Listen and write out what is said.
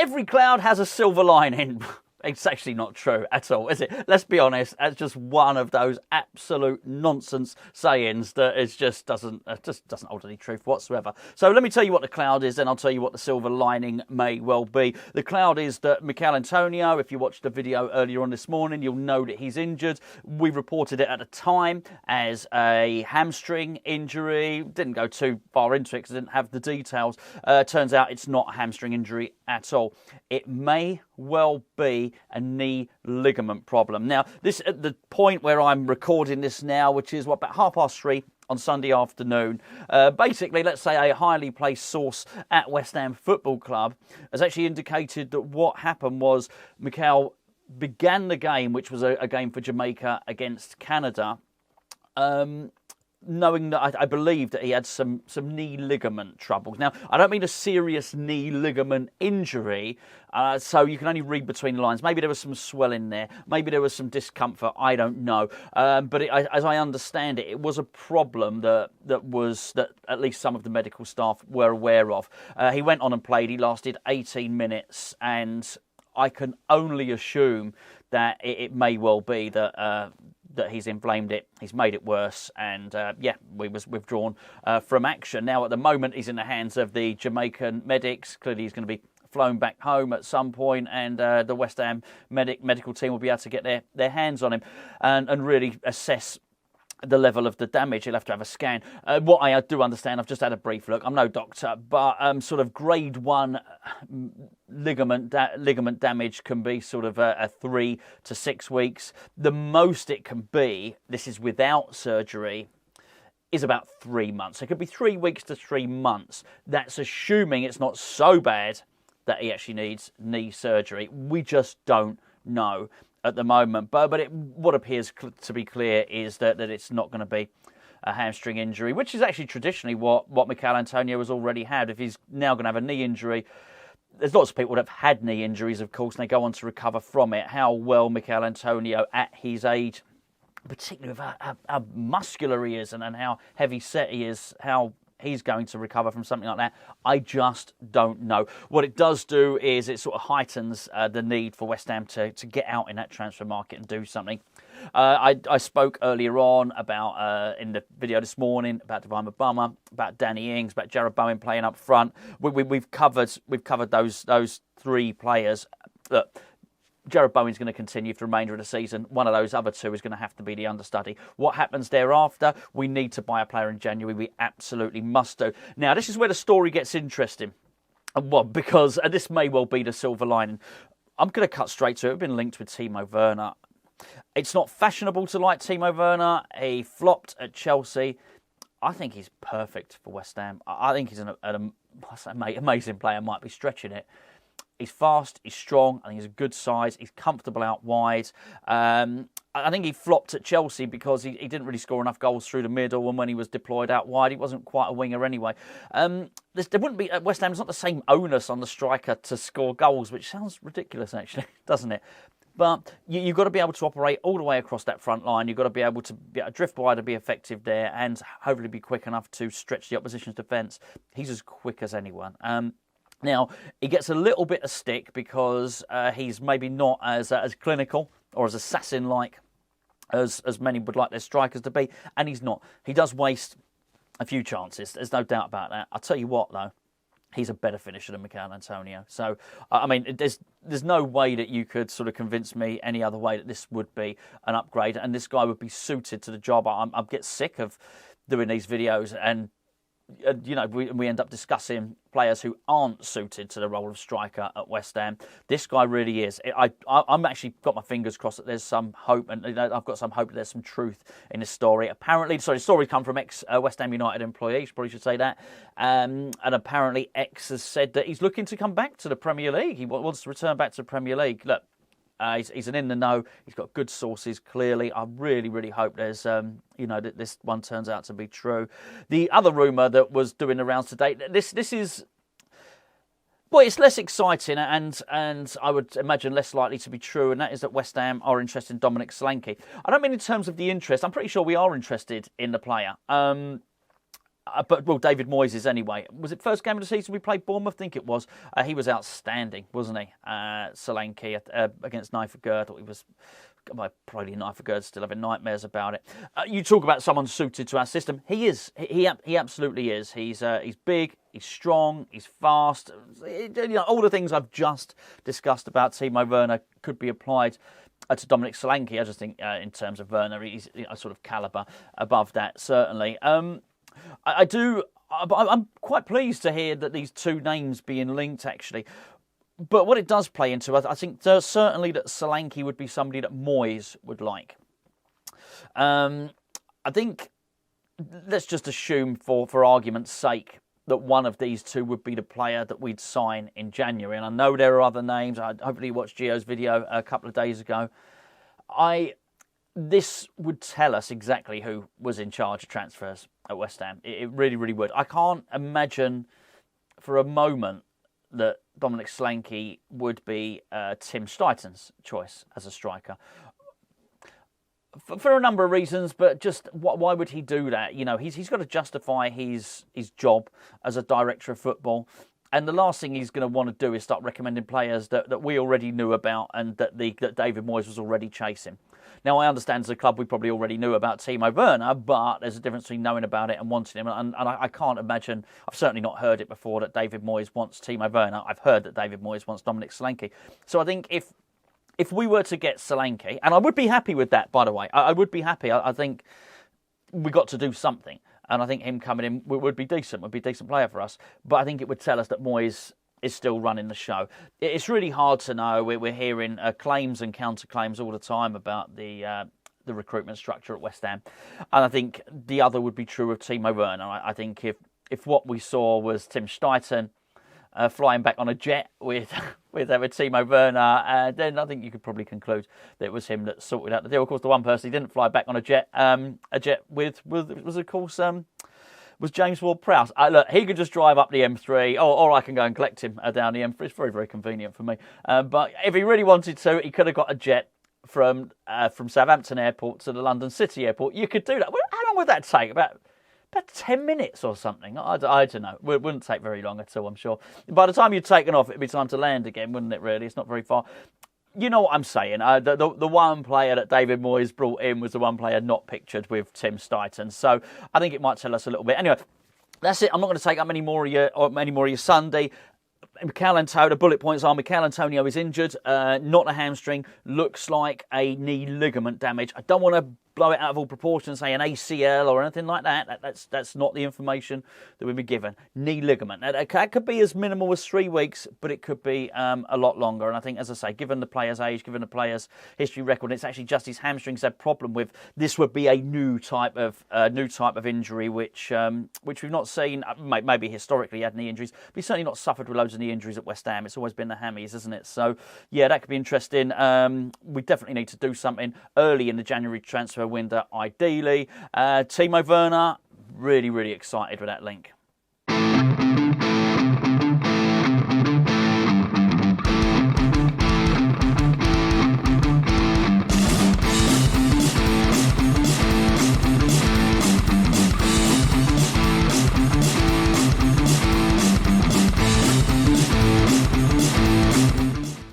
Every cloud has a silver lining. It's actually not true at all, is it? Let's be honest. It's just one of those absolute nonsense sayings that is just doesn't hold any truth whatsoever. So let me tell you what the cloud is, then I'll tell you what the silver lining may well be. The cloud is that Michail Antonio, if you watched the video earlier on this morning, you'll know that he's injured. We reported it at the time as a hamstring injury. Didn't go too far into it because I didn't have the details. Turns out it's not a hamstring injury at all. It may well be a knee ligament problem. Now, this at the point where I'm recording this now, which is about 3:30 on Sunday afternoon. Basically, let's say a highly placed source at West Ham Football Club has actually indicated that what happened was Michail began the game, which was a game for Jamaica against Canada, knowing that I believe that he had some knee ligament troubles. Now, I don't mean a serious knee ligament injury, so you can only read between the lines. Maybe there was some swelling there. Maybe there was some discomfort. I don't know. But as I understand it, it was a problem that at least some of the medical staff were aware of. He went on and played. He lasted 18 minutes, and I can only assume that it may well be that he's inflamed it, he's made it worse, and we was withdrawn from action. Now, at the moment, he's in the hands of the Jamaican medics. Clearly, he's going to be flown back home at some point, and the West Ham medical team will be able to get their hands on him and really assess the level of the damage. He'll have to have a scan. What I do understand, I've just had a brief look, I'm no doctor, but sort of grade 1 ligament damage can be sort of a 3 to 6 weeks. The most it can be, this is without surgery, is about 3 months. It could be 3 weeks to 3 months. That's assuming it's not so bad that he actually needs knee surgery. We just don't know at the moment. But what appears to be clear is that it's not going to be a hamstring injury, which is actually traditionally what Michail Antonio has already had. If he's now going to have a knee injury, there's lots of people that have had knee injuries, of course, and they go on to recover from it. How well Michail Antonio, at his age, particularly with how muscular he is and how heavy set he is, how he's going to recover from something like that, I just don't know. What it does do is it sort of heightens the need for West Ham to get out in that transfer market and do something. I spoke earlier on about, in the video this morning, about Divine Mabama, about Danny Ings, about Jarrod Bowen playing up front. We've covered those three players. Look, Jarrod Bowen's going to continue for the remainder of the season. One of those other two is going to have to be the understudy. What happens thereafter? We need to buy a player in January. We absolutely must do. Now, this is where the story gets interesting. Well, because this may well be the silver lining. I'm going to cut straight to it. We've been linked with Timo Werner. It's not fashionable to like Timo Werner. He flopped at Chelsea. I think he's perfect for West Ham. I think he's an amazing player. Might be stretching it. He's fast, he's strong, I think he's a good size, he's comfortable out wide. I think he flopped at Chelsea because he didn't really score enough goals through the middle, and when he was deployed out wide, he wasn't quite a winger anyway. There wouldn't be, at West Ham, it's not the same onus on the striker to score goals, which sounds ridiculous actually, doesn't it? But you've got to be able to operate all the way across that front line. You've got to be able to drift wide and be effective there, and hopefully be quick enough to stretch the opposition's defence. He's as quick as anyone. Now, he gets a little bit of stick because he's maybe not as clinical or as assassin-like as many would like their strikers to be, and he's not. He does waste a few chances. There's no doubt about that. I'll tell you what, though, he's a better finisher than Michail Antonio. So, I mean, there's no way that you could sort of convince me any other way that this would be an upgrade, and this guy would be suited to the job. I get sick of doing these videos and we end up discussing players who aren't suited to the role of striker at West Ham. This guy really is. I'm actually got my fingers crossed that there's some hope, and I've got some hope that there's some truth in this story. Apparently, the story come from ex-West Ham United employee, probably should say that. And apparently, X has said that he's looking to come back to the Premier League. He wants to return back to the Premier League. Look, he's an in the know. He's got good sources. Clearly, I really, really hope there's that this one turns out to be true. The other rumour that was doing the rounds today. This is, well, it's less exciting and I would imagine less likely to be true, and that is that West Ham are interested in Dominic Solanke. I don't mean in terms of the interest. I'm pretty sure we are interested in the player. Well, David Moyes is anyway. Was it first game of the season we played Bournemouth? I think it was. He was outstanding, wasn't he? Solanke against Nijvergerd. I thought he was. Probably Nijvergerd still having nightmares about it. You talk about someone suited to our system. He is. He absolutely is. He's big. He's strong. He's fast. All the things I've just discussed about Timo Werner could be applied to Dominic Solanke. I just think in terms of Werner, he's a sort of calibre above that, certainly. I'm quite pleased to hear that these two names being linked, actually. But what it does play into, I think certainly that Solanke would be somebody that Moyes would like. I think, let's just assume for argument's sake, that one of these two would be the player that we'd sign in January. And I know there are other names. I hopefully watched Gio's video a couple of days ago. This would tell us exactly who was in charge of transfers at West Ham. It really, really would. I can't imagine for a moment that Dominic Solanke would be Tim Steiten's choice as a striker. For a number of reasons, but just why would he do that? He's got to justify his job as a director of football. And the last thing he's going to want to do is start recommending players that we already knew about and that David Moyes was already chasing. Now, I understand as a club we probably already knew about Timo Werner, but there's a difference between knowing about it and wanting him. And I can't imagine, I've certainly not heard it before, that David Moyes wants Timo Werner. I've heard that David Moyes wants Dominic Solanke. So I think if we were to get Solanke, and I would be happy with that, by the way, I would be happy. I think we got to do something. And I think him coming in would be decent, would be a decent player for us. But I think it would tell us that Moyes is still running the show. It's really hard to know. We're hearing claims and counterclaims all the time about the recruitment structure at West Ham. And I think the other would be true of Timo Werner. I think if what we saw was Tim Steiten flying back on a jet with Timo Werner, then I think you could probably conclude that it was him that sorted out the deal. Of course, the one person he didn't fly back on a jet with was, of course, was James Ward-Prowse. Look, he could just drive up the M3, or I can go and collect him down the M3. It's very, very convenient for me. But if he really wanted to, he could have got a jet from Southampton Airport to the London City Airport. You could do that. How long would that take? About 10 minutes or something. I don't know. It wouldn't take very long at all, I'm sure. By the time you'd taken off, it'd be time to land again, wouldn't it, really? It's not very far. You know what I'm saying. The one player that David Moyes brought in was the one player not pictured with Tim Steiten. So I think it might tell us a little bit. Anyway, that's it. I'm not going to take up any more of your Sunday. Michail Antonio, the bullet points are Michail Antonio is injured, not a hamstring, looks like a knee ligament damage. I don't want to blow it out of all proportion and say an ACL or anything like that. That's not the information that we've been given. Knee ligament. That could be as minimal as 3 weeks, but it could be a lot longer. And I think, as I say, given the player's age, given the player's history record, it's actually just his hamstrings had problem with. This would be a new type of injury, which we've not seen. Maybe historically he had knee injuries, but he's certainly not suffered with loads of knee injuries at West Ham. It's always been the hammies, isn't it? So yeah, that could be interesting. We definitely need to do something early in the January transfer window, ideally. Timo Werner, really, really excited with that link.